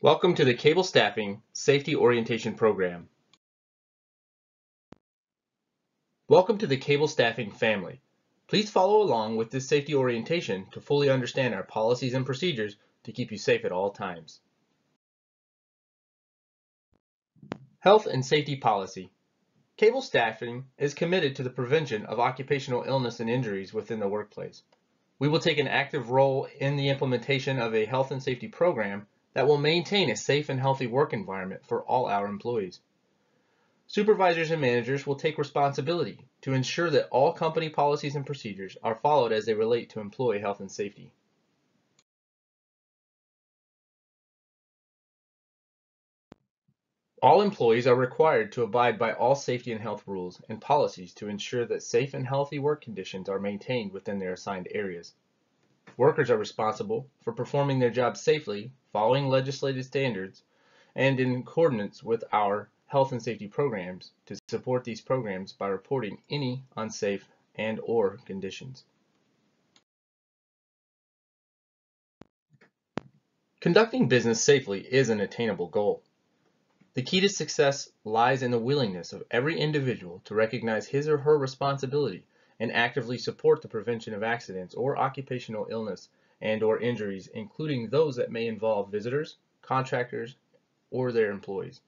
Welcome to the Kable Staffing Safety Orientation Program. Welcome to the Kable Staffing family. Please follow along with this safety orientation to fully understand our policies and procedures to keep you safe at all times. Health and Safety Policy. Kable Staffing is committed to the prevention of occupational illness and injuries within the workplace. We will take an active role in the implementation of a health and safety program that will maintain a safe and healthy work environment for all our employees. Supervisors and managers will take responsibility to ensure that all company policies and procedures are followed as they relate to employee health and safety. All employees are required to abide by all safety and health rules and policies to ensure that safe and healthy work conditions are maintained within their assigned areas. Workers are responsible for performing their jobs safely, following legislative standards, and in accordance with our health and safety programs to support these programs by reporting any unsafe and/or conditions. Conducting business safely is an attainable goal. The key to success lies in the willingness of every individual to recognize his or her responsibility and actively support the prevention of accidents or occupational illness and/or injuries, including those that may involve visitors, contractors, or their employees.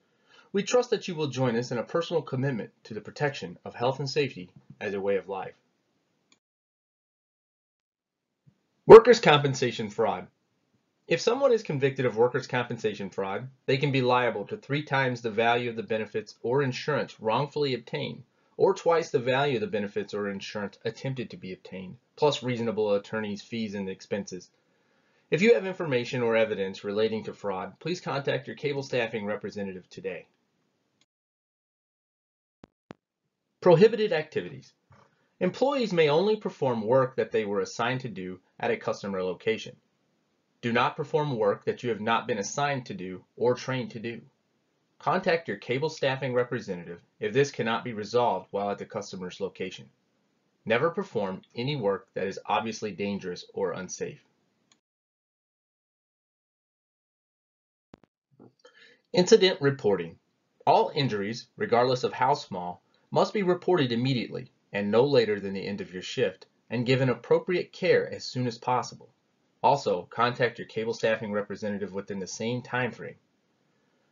We trust that you will join us in a personal commitment to the protection of health and safety as a way of life. Workers' compensation fraud. If someone is convicted of workers' compensation fraud, they can be liable to 3 times the value of the benefits or insurance wrongfully obtained, or twice the value of the benefits or insurance attempted to be obtained, plus reasonable attorney's fees and expenses. If you have information or evidence relating to fraud, please contact your Kable Staffing representative today. Prohibited activities. Employees may only perform work that they were assigned to do at a customer location. Do not perform work that you have not been assigned to do or trained to do. Contact your Kable Staffing representative if this cannot be resolved while at the customer's location. Never perform any work that is obviously dangerous or unsafe. Incident reporting. All injuries, regardless of how small, must be reported immediately and no later than the end of your shift, and given appropriate care as soon as possible. Also, contact your Kable Staffing representative within the same time frame.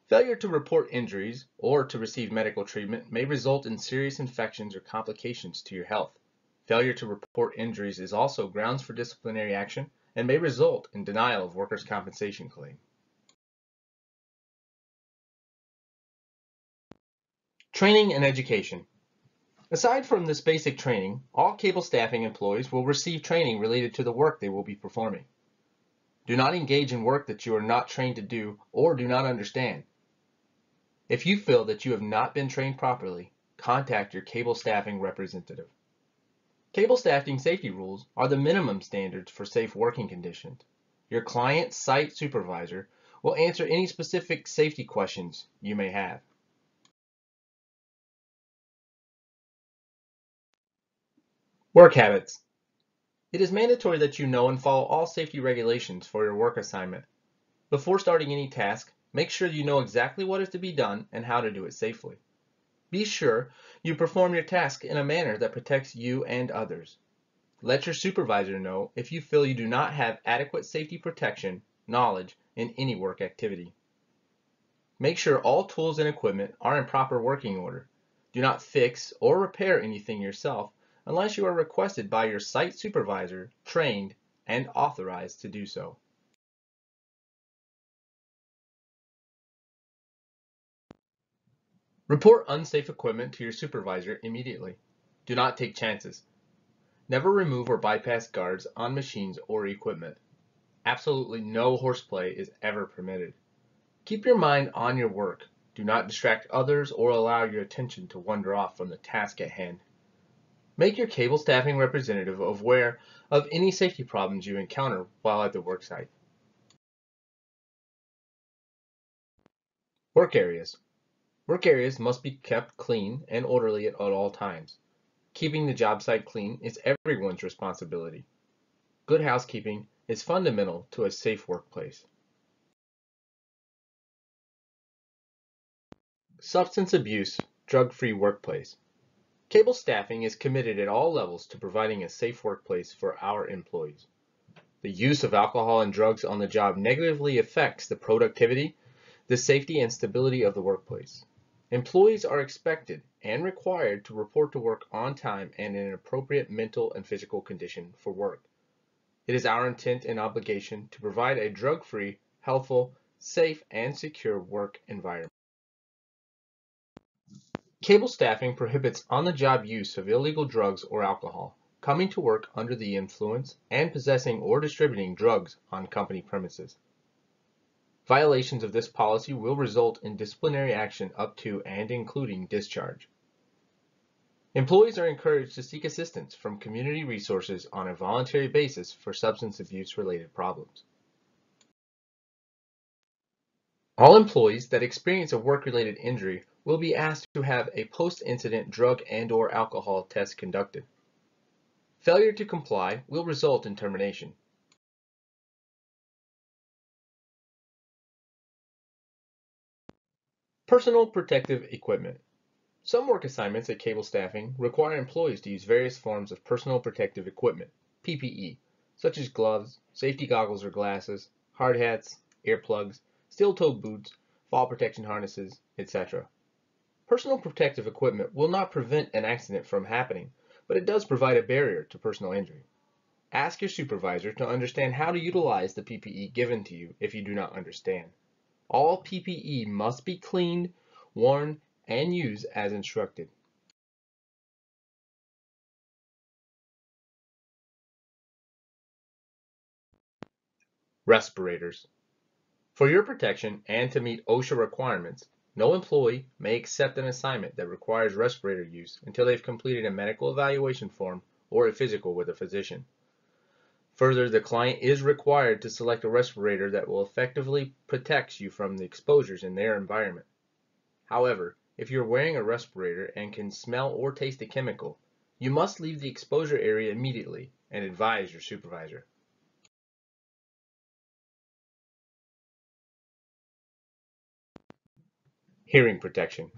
Failure to report injuries or to receive medical treatment may result in serious infections or complications to your health. Failure to report injuries is also grounds for disciplinary action and may result in denial of workers' compensation claim. Training and education. Aside from this basic training, all Kable Staffing employees will receive training related to the work they will be performing. Do not engage in work that you are not trained to do or do not understand. If you feel that you have not been trained properly, contact your Kable Staffing representative. Kable Staffing safety rules are the minimum standards for safe working conditions. Your client site supervisor will answer any specific safety questions you may have. Work habits. It is mandatory that you know and follow all safety regulations for your work assignment. Before starting any task, make sure you know exactly what is to be done and how to do it safely. Be sure you perform your task in a manner that protects you and others. Let your supervisor know if you feel you do not have adequate safety protection knowledge in any work activity. Make sure all tools and equipment are in proper working order. Do not fix or repair anything yourself unless you are requested by your site supervisor, trained, and authorized to do so. Report unsafe equipment to your supervisor immediately. Do not take chances. Never remove or bypass guards on machines or equipment. Absolutely no horseplay is ever permitted. Keep your mind on your work. Do not distract others or allow your attention to wander off from the task at hand. Make your Kable Staffing representative aware of any safety problems you encounter while at the worksite. Work areas. Work areas must be kept clean and orderly at all times. Keeping the job site clean is everyone's responsibility. Good housekeeping is fundamental to a safe workplace. Substance abuse, drug-free workplace. Kable Staffing is committed at all levels to providing a safe workplace for our employees. The use of alcohol and drugs on the job negatively affects the productivity, the safety, and stability of the workplace. Employees are expected and required to report to work on time and in an appropriate mental and physical condition for work. It is our intent and obligation to provide a drug-free, healthful, safe, and secure work environment. Kable Staffing prohibits on-the-job use of illegal drugs or alcohol, coming to work under the influence, and possessing or distributing drugs on company premises. Violations of this policy will result in disciplinary action up to and including discharge. Employees are encouraged to seek assistance from community resources on a voluntary basis for substance abuse-related problems. All employees that experience a work-related injury will be asked to have a post-incident drug and/or alcohol test conducted. Failure to comply will result in termination. Personal protective equipment. Some work assignments at Kable Staffing require employees to use various forms of personal protective equipment, PPE, such as gloves, safety goggles or glasses, hard hats, earplugs, steel-toed boots, fall protection harnesses, etc. Personal protective equipment will not prevent an accident from happening, but it does provide a barrier to personal injury. Ask your supervisor to understand how to utilize the PPE given to you if you do not understand. All PPE must be cleaned, worn, and used as instructed. Respirators. For your protection and to meet OSHA requirements, no employee may accept an assignment that requires respirator use until they've completed a medical evaluation form or a physical with a physician. Further, the client is required to select a respirator that will effectively protect you from the exposures in their environment. However, if you're wearing a respirator and can smell or taste a chemical, you must leave the exposure area immediately and advise your supervisor. Hearing protection.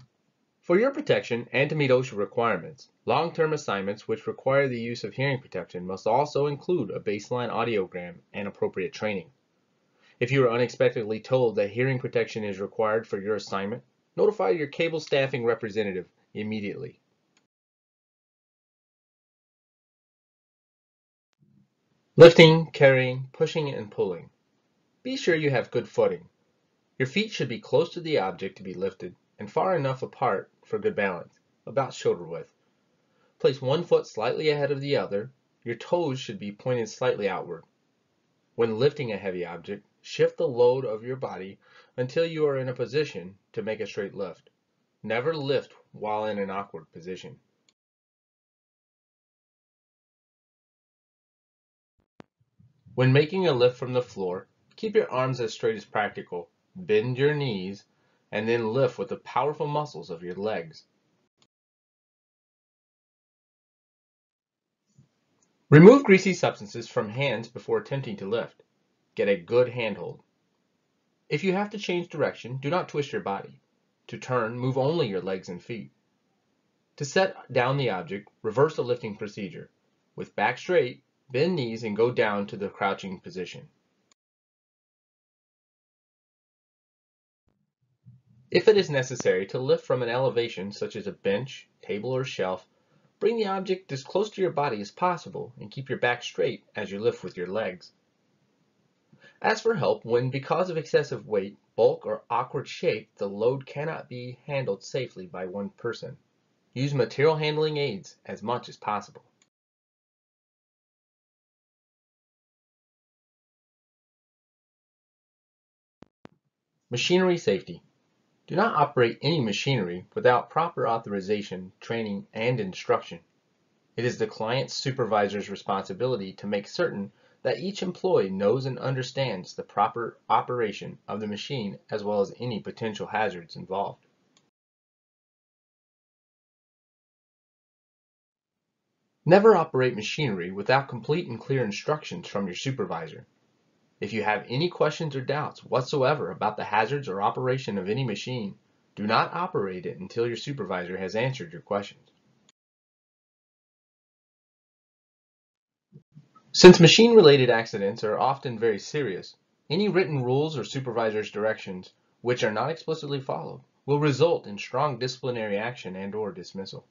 For your protection and to meet OSHA requirements, long-term assignments which require the use of hearing protection must also include a baseline audiogram and appropriate training. If you are unexpectedly told that hearing protection is required for your assignment, notify your Kable Staffing representative immediately. Lifting, carrying, pushing, and pulling. Be sure you have good footing. Your feet should be close to the object to be lifted and far enough apart for good balance, about shoulder width. Place one foot slightly ahead of the other. Your toes should be pointed slightly outward. When lifting a heavy object, shift the load of your body until you are in a position to make a straight lift. Never lift while in an awkward position. When making a lift from the floor, keep your arms as straight as practical, bend your knees, and then lift with the powerful muscles of your legs. Remove greasy substances from hands before attempting to lift. Get a good handhold. If you have to change direction, do not twist your body. To turn, move only your legs and feet. To set down the object, reverse the lifting procedure. With back straight, bend knees and go down to the crouching position. If it is necessary to lift from an elevation such as a bench, table, or shelf, bring the object as close to your body as possible and keep your back straight as you lift with your legs. Ask for help when, because of excessive weight, bulk, or awkward shape, the load cannot be handled safely by one person. Use material handling aids as much as possible. Machinery safety. Do not operate any machinery without proper authorization, training, and instruction. It is the client's supervisor's responsibility to make certain that each employee knows and understands the proper operation of the machine as well as any potential hazards involved. Never operate machinery without complete and clear instructions from your supervisor. If you have any questions or doubts whatsoever about the hazards or operation of any machine, Do not operate it until your supervisor has answered your questions. Since machine-related accidents are often very serious, any written rules or supervisor's directions, which are not explicitly followed, will result in strong disciplinary action and/or dismissal.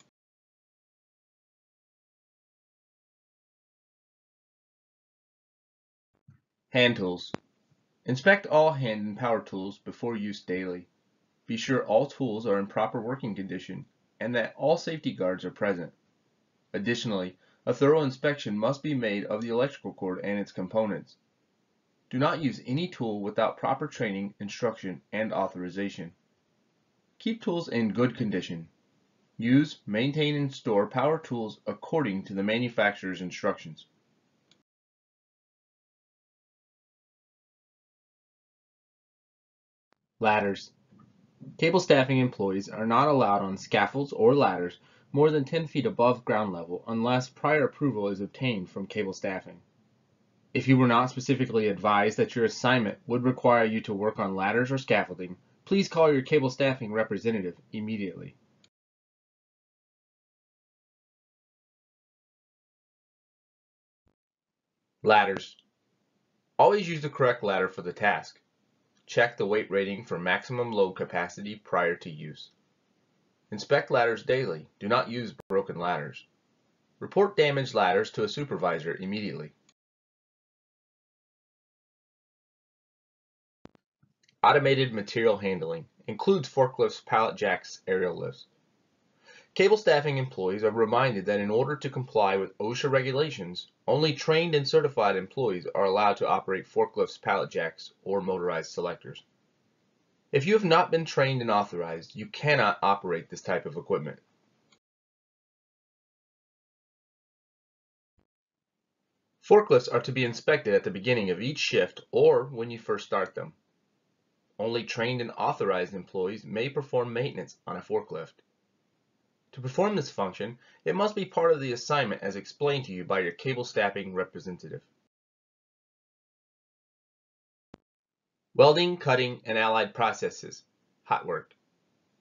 Hand tools. Inspect all hand and power tools before use daily. Be sure all tools are in proper working condition and that all safety guards are present. Additionally, a thorough inspection must be made of the electrical cord and its components. Do not use any tool without proper training, instruction, and authorization. Keep tools in good condition. Use, maintain, and store power tools according to the manufacturer's instructions. Ladders. Cable staffing employees are not allowed on scaffolds or ladders more than 10 feet above ground level unless prior approval is obtained from cable staffing. If you were not specifically advised that your assignment would require you to work on ladders or scaffolding, please call your cable staffing representative immediately. Ladders. Always use the correct ladder for the task. Check the weight rating for maximum load capacity prior to use. Inspect ladders daily. Do not use broken ladders. Report damaged ladders to a supervisor immediately. Automated material handling includes forklifts, pallet jacks, aerial lifts. Cable staffing employees are reminded that in order to comply with OSHA regulations, only trained and certified employees are allowed to operate forklifts, pallet jacks, or motorized selectors. If you have not been trained and authorized, you cannot operate this type of equipment. Forklifts are to be inspected at the beginning of each shift or when you first start them. Only trained and authorized employees may perform maintenance on a forklift. To perform this function, it must be part of the assignment as explained to you by your cable staffing representative. Welding, cutting, and allied processes. Hot work.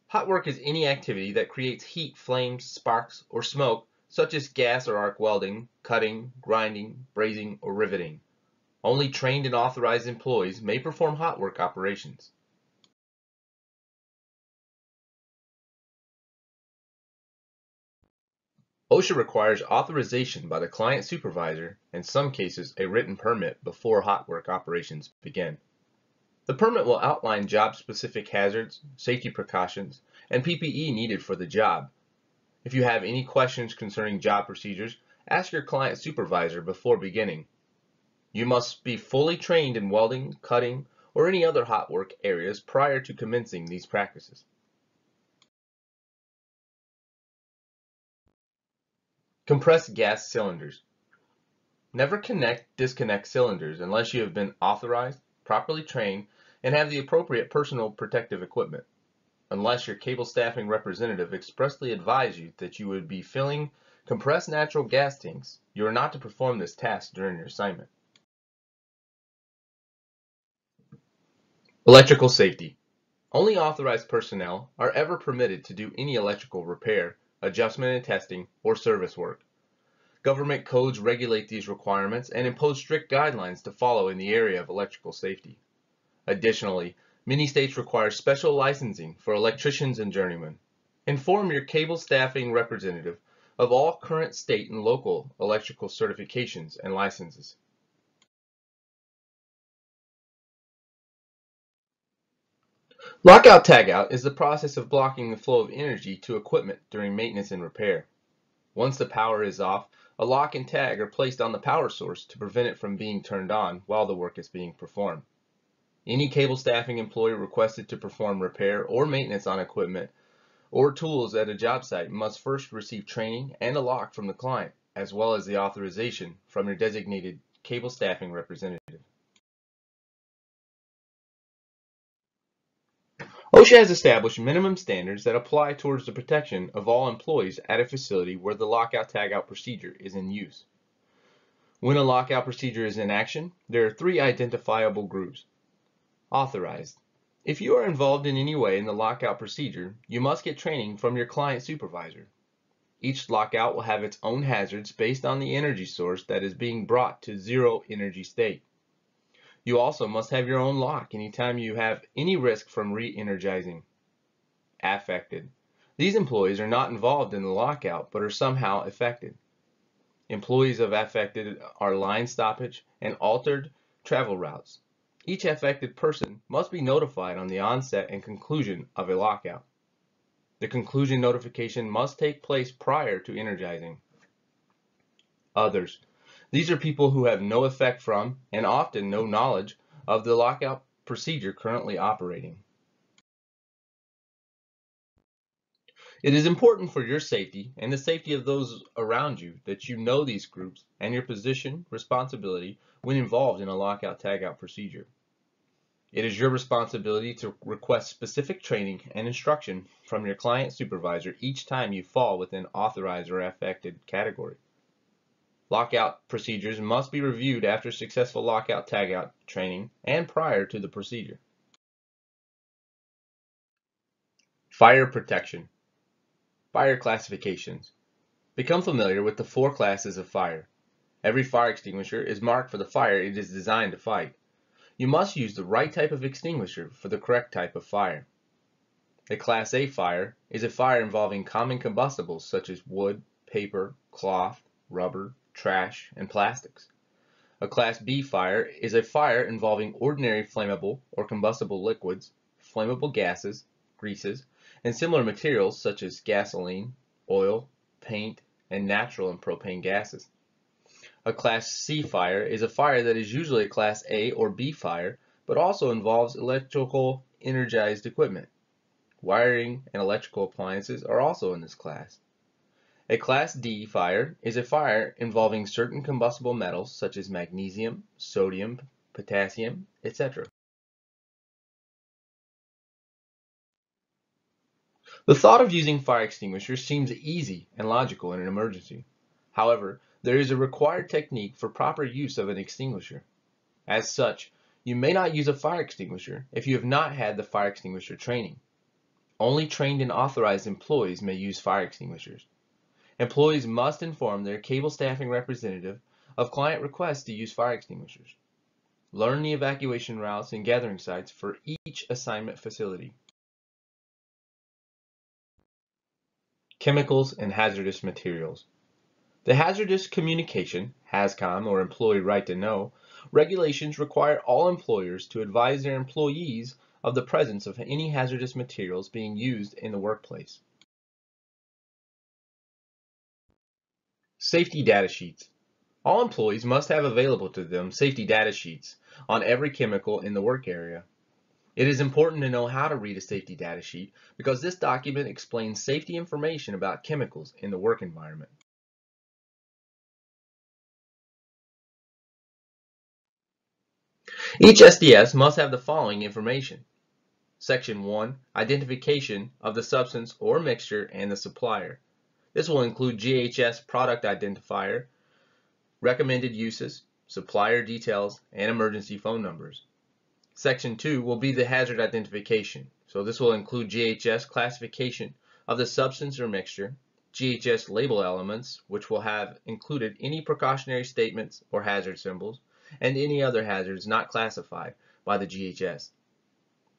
Hot work is any activity that creates heat, flames, sparks, or smoke, such as gas or arc welding, cutting, grinding, brazing, or riveting. Only trained and authorized employees may perform hot work operations. OSHA requires authorization by the client supervisor, in some cases a written permit, before hot work operations begin. The permit will outline job-specific hazards, safety precautions, and PPE needed for the job. If you have any questions concerning job procedures, ask your client supervisor before beginning. You must be fully trained in welding, cutting, or any other hot work areas prior to commencing these practices. Compressed gas cylinders. Never disconnect cylinders unless you have been authorized, properly trained, and have the appropriate personal protective equipment. Unless your cable staffing representative expressly advised you that you would be filling compressed natural gas tanks, you are not to perform this task during your assignment. Electrical safety. Only authorized personnel are ever permitted to do any electrical repair, adjustment and testing, or service work. Government codes regulate these requirements and impose strict guidelines to follow in the area of electrical safety. Additionally, many states require special licensing for electricians and journeymen. Inform your cable staffing representative of all current state and local electrical certifications and licenses. Lockout-tagout is the process of blocking the flow of energy to equipment during maintenance and repair. Once the power is off, a lock and tag are placed on the power source to prevent it from being turned on while the work is being performed. Any cable staffing employee requested to perform repair or maintenance on equipment or tools at a job site must first receive training and a lock from the client, as well as the authorization from your designated cable staffing representative. OSHA has established minimum standards that apply towards the protection of all employees at a facility where the lockout-tagout procedure is in use. When a lockout procedure is in action, there are three identifiable groups. Authorized. If you are involved in any way in the lockout procedure, you must get training from your client supervisor. Each lockout will have its own hazards based on the energy source that is being brought to zero energy state. You also must have your own lock anytime you have any risk from re-energizing. Affected. These employees are not involved in the lockout but are somehow affected. Employees of affected are line stoppage and altered travel routes. Each affected person must be notified on the onset and conclusion of a lockout. The conclusion notification must take place prior to energizing. Others. These are people who have no effect from and often no knowledge of the lockout procedure currently operating. It is important for your safety and the safety of those around you that you know these groups and your position, responsibility when involved in a lockout tagout procedure. It is your responsibility to request specific training and instruction from your client supervisor each time you fall within authorized or affected category. Lockout procedures must be reviewed after successful lockout tagout training and prior to the procedure. Fire protection. Fire classifications. Become familiar with the 4 classes of fire. Every fire extinguisher is marked for the fire it is designed to fight. You must use the right type of extinguisher for the correct type of fire. A Class A fire is a fire involving common combustibles such as wood, paper, cloth, rubber, trash, and plastics. A Class B fire is a fire involving ordinary flammable or combustible liquids, flammable gases, greases, and similar materials such as gasoline, oil, paint, and natural and propane gases. A Class C fire is a fire that is usually a Class A or B fire, but also involves electrical energized equipment. Wiring and electrical appliances are also in this class. A Class D fire is a fire involving certain combustible metals such as magnesium, sodium, potassium, etc. The thought of using fire extinguishers seems easy and logical in an emergency. However, there is a required technique for proper use of an extinguisher. As such, you may not use a fire extinguisher if you have not had the fire extinguisher training. Only trained and authorized employees may use fire extinguishers. Employees must inform their Kable staffing representative of client requests to use fire extinguishers. Learn the evacuation routes and gathering sites for each assignment facility. Chemicals and hazardous materials. The Hazardous Communication (HAZCOM) or Employee Right to Know regulations require all employers to advise their employees of the presence of any hazardous materials being used in the workplace. Safety data sheets. All employees must have available to them safety data sheets on every chemical in the work area. It is important to know how to read a safety data sheet because this document explains safety information about chemicals in the work environment. Each SDS must have the following information. Section 1, Identification of the substance or mixture and the supplier. This will include GHS product identifier, recommended uses, supplier details, and emergency phone numbers. Section 2 will be the hazard identification. So this will include GHS classification of the substance or mixture, GHS label elements, which will have included any precautionary statements or hazard symbols, and any other hazards not classified by the GHS.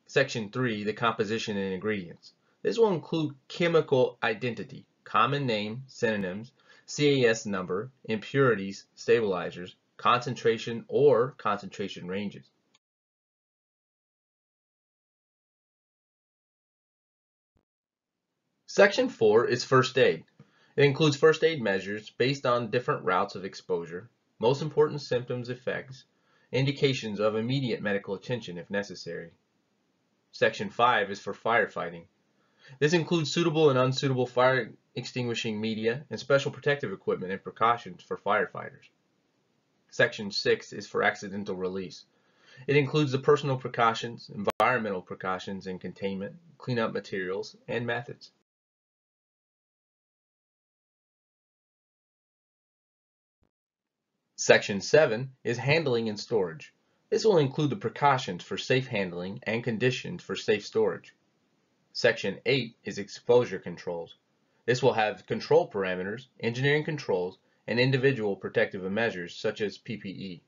Section 3, the composition and ingredients. This will include chemical identity, common name, synonyms, CAS number, impurities, stabilizers, concentration or concentration ranges. Section 4 is first aid. It includes first aid measures based on different routes of exposure, most important symptoms, effects, indications of immediate medical attention if necessary. Section 5 is for firefighting. This includes suitable and unsuitable fire extinguishing media and special protective equipment and precautions for firefighters. Section 6 is for accidental release. It includes the personal precautions, environmental precautions and containment, cleanup materials, and methods. Section 7 is handling and storage. This will include the precautions for safe handling and conditions for safe storage. Section 8 is exposure controls. This will have control parameters, engineering controls, and individual protective measures such as PPE.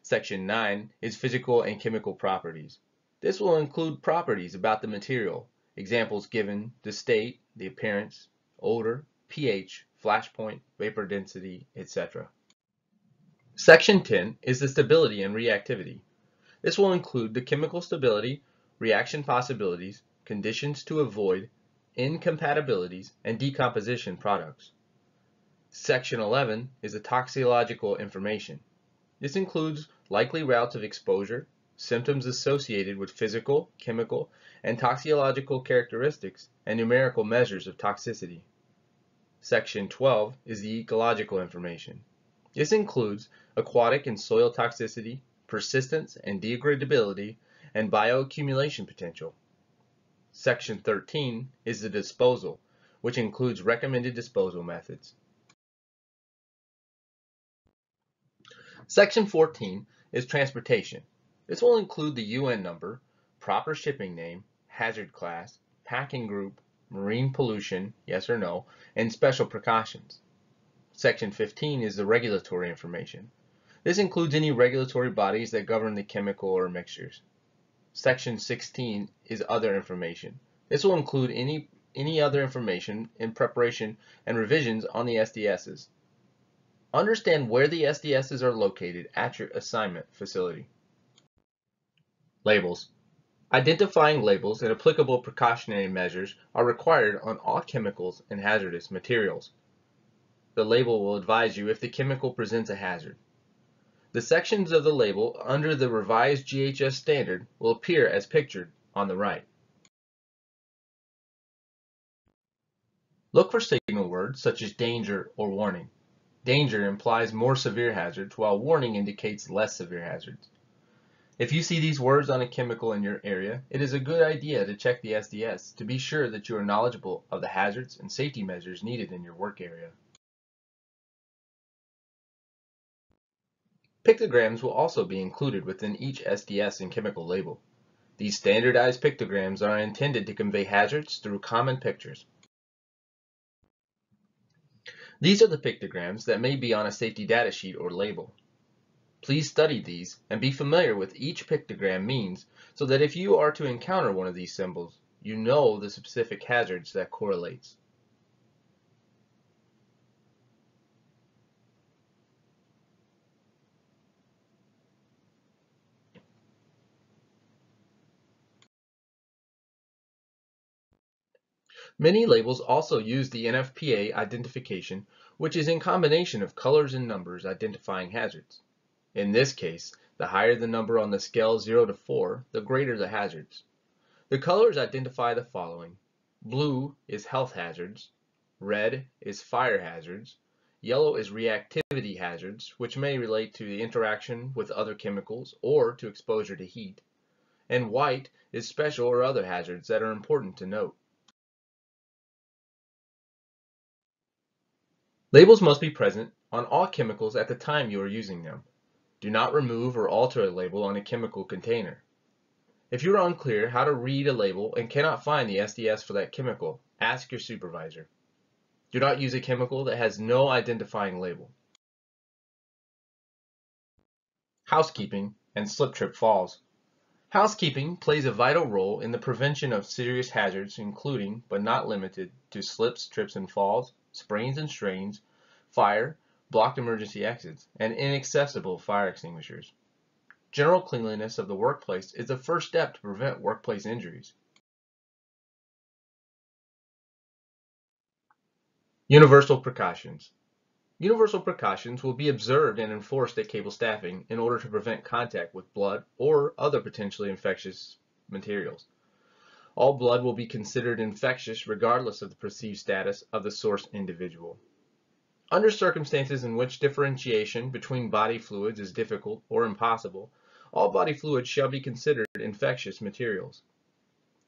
Section 9 is physical and chemical properties. This will include properties about the material, examples given, the state, the appearance, odor, pH, flash point, vapor density, etc. Section 10 is the stability and reactivity. This will include the chemical stability, reaction possibilities, conditions to avoid, incompatibilities, and decomposition products. Section 11 is the toxicological information. This includes likely routes of exposure, symptoms associated with physical, chemical, and toxicological characteristics, and numerical measures of toxicity. Section 12 is the ecological information. This includes aquatic and soil toxicity, persistence and degradability, and bioaccumulation potential. Section 13 is the disposal, which includes recommended disposal methods. Section 14 is transportation. This will include the UN number, proper shipping name, hazard class, packing group, marine pollution, yes or no, and special precautions. Section 15 is the regulatory information. This includes any regulatory bodies that govern the chemical or mixtures. Section 16 is other information. This will include any other information in preparation and revisions on the SDSs. Understand where the SDSs are located at your assignment facility. Labels. Identifying labels and applicable precautionary measures are required on all chemicals and hazardous materials. The label will advise you if the chemical presents a hazard. The sections of the label under the revised GHS standard will appear as pictured on the right. Look for signal words such as danger or warning. Danger implies more severe hazards, while warning indicates less severe hazards. If you see these words on a chemical in your area, it is a good idea to check the SDS to be sure that you are knowledgeable of the hazards and safety measures needed in your work area. Pictograms will also be included within each SDS and chemical label. These standardized pictograms are intended to convey hazards through common pictures. These are the pictograms that may be on a safety data sheet or label. Please study these and be familiar with each pictogram means so that if you are to encounter one of these symbols, you know the specific hazards that correlates. Many labels also use the NFPA identification, which is in combination of colors and numbers identifying hazards. In this case, the higher the number on the scale 0 to 4, the greater the hazards. The colors identify the following. Blue is health hazards, red is fire hazards, yellow is reactivity hazards, which may relate to the interaction with other chemicals or to exposure to heat, and white is special or other hazards that are important to note. Labels must be present on all chemicals at the time you are using them. Do not remove or alter a label on a chemical container. If you are unclear how to read a label and cannot find the SDS for that chemical, ask your supervisor. Do not use a chemical that has no identifying label. Housekeeping and slip-trip falls. Housekeeping plays a vital role in the prevention of serious hazards, including, but not limited to, slips, trips, and falls, sprains and strains, fire, blocked emergency exits, and inaccessible fire extinguishers. General cleanliness of the workplace is the first step to prevent workplace injuries. Universal precautions. Universal precautions will be observed and enforced at Kable staffing in order to prevent contact with blood or other potentially infectious materials. All blood will be considered infectious regardless of the perceived status of the source individual. Under circumstances in which differentiation between body fluids is difficult or impossible, all body fluids shall be considered infectious materials.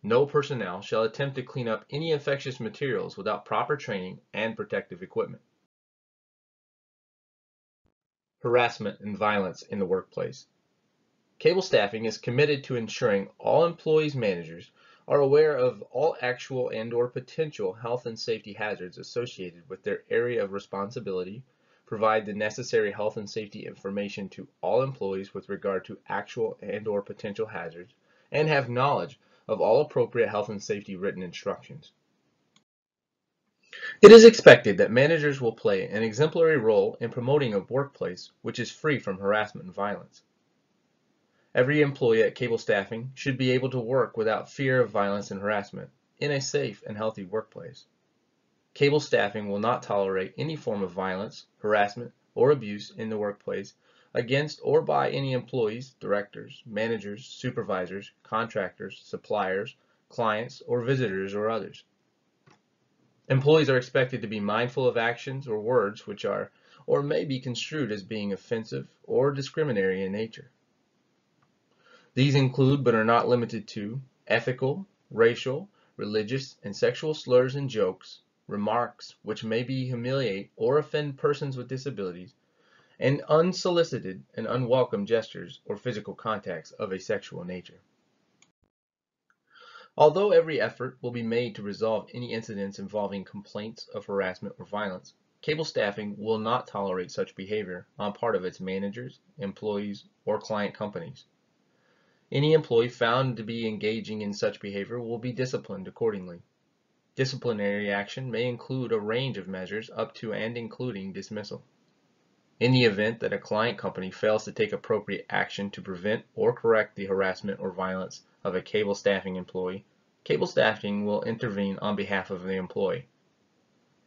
No personnel shall attempt to clean up any infectious materials without proper training and protective equipment. Harassment and violence in the workplace. Kable Staffing is committed to ensuring all employees managers are aware of all actual and/or potential health and safety hazards associated with their area of responsibility, provide the necessary health and safety information to all employees with regard to actual and/or potential hazards, and have knowledge of all appropriate health and safety written instructions. It is expected that managers will play an exemplary role in promoting a workplace which is free from harassment and violence. Every employee at Kable Staffing should be able to work without fear of violence and harassment in a safe and healthy workplace. Kable Staffing will not tolerate any form of violence, harassment, or abuse in the workplace against or by any employees, directors, managers, supervisors, contractors, suppliers, clients, or visitors or others. Employees are expected to be mindful of actions or words which are or may be construed as being offensive or discriminatory in nature. These include, but are not limited to, ethical, racial, religious, and sexual slurs and jokes, remarks which may be humiliate or offend persons with disabilities, and unsolicited and unwelcome gestures or physical contacts of a sexual nature. Although every effort will be made to resolve any incidents involving complaints of harassment or violence, Kable Staffing will not tolerate such behavior on part of its managers, employees, or client companies. Any employee found to be engaging in such behavior will be disciplined accordingly. Disciplinary action may include a range of measures up to and including dismissal. In the event that a client company fails to take appropriate action to prevent or correct the harassment or violence of a Kable Staffing employee, Kable Staffing will intervene on behalf of the employee.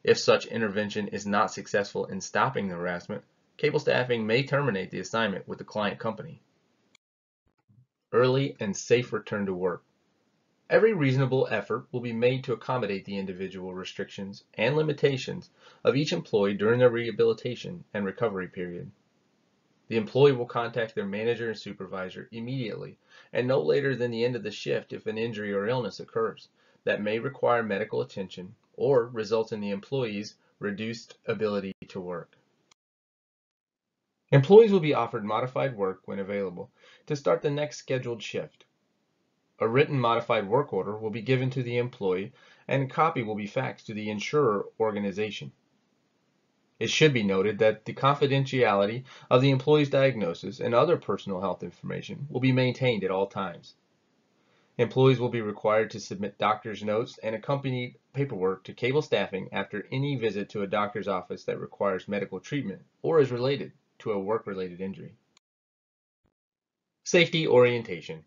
If such intervention is not successful in stopping the harassment, Kable Staffing may terminate the assignment with the client company. Early and safe return to work. Every reasonable effort will be made to accommodate the individual restrictions and limitations of each employee during their rehabilitation and recovery period. The employee will contact their manager and supervisor immediately and no later than the end of the shift if an injury or illness occurs that may require medical attention or result in the employee's reduced ability to work. Employees will be offered modified work when available to start the next scheduled shift. A written modified work order will be given to the employee and a copy will be faxed to the insurer organization. It should be noted that the confidentiality of the employee's diagnosis and other personal health information will be maintained at all times. Employees will be required to submit doctor's notes and accompanying paperwork to Kable Staffing after any visit to a doctor's office that requires medical treatment or is related to a work-related injury. Safety orientation.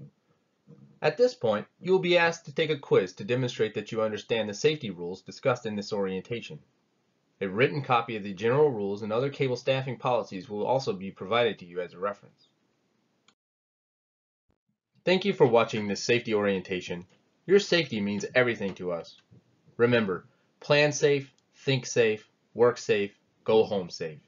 At this point, you will be asked to take a quiz to demonstrate that you understand the safety rules discussed in this orientation. A written copy of the general rules and other Kable Staffing policies will also be provided to you as a reference. Thank you for watching this safety orientation. Your safety means everything to us. Remember, plan safe, think safe, work safe, go home safe.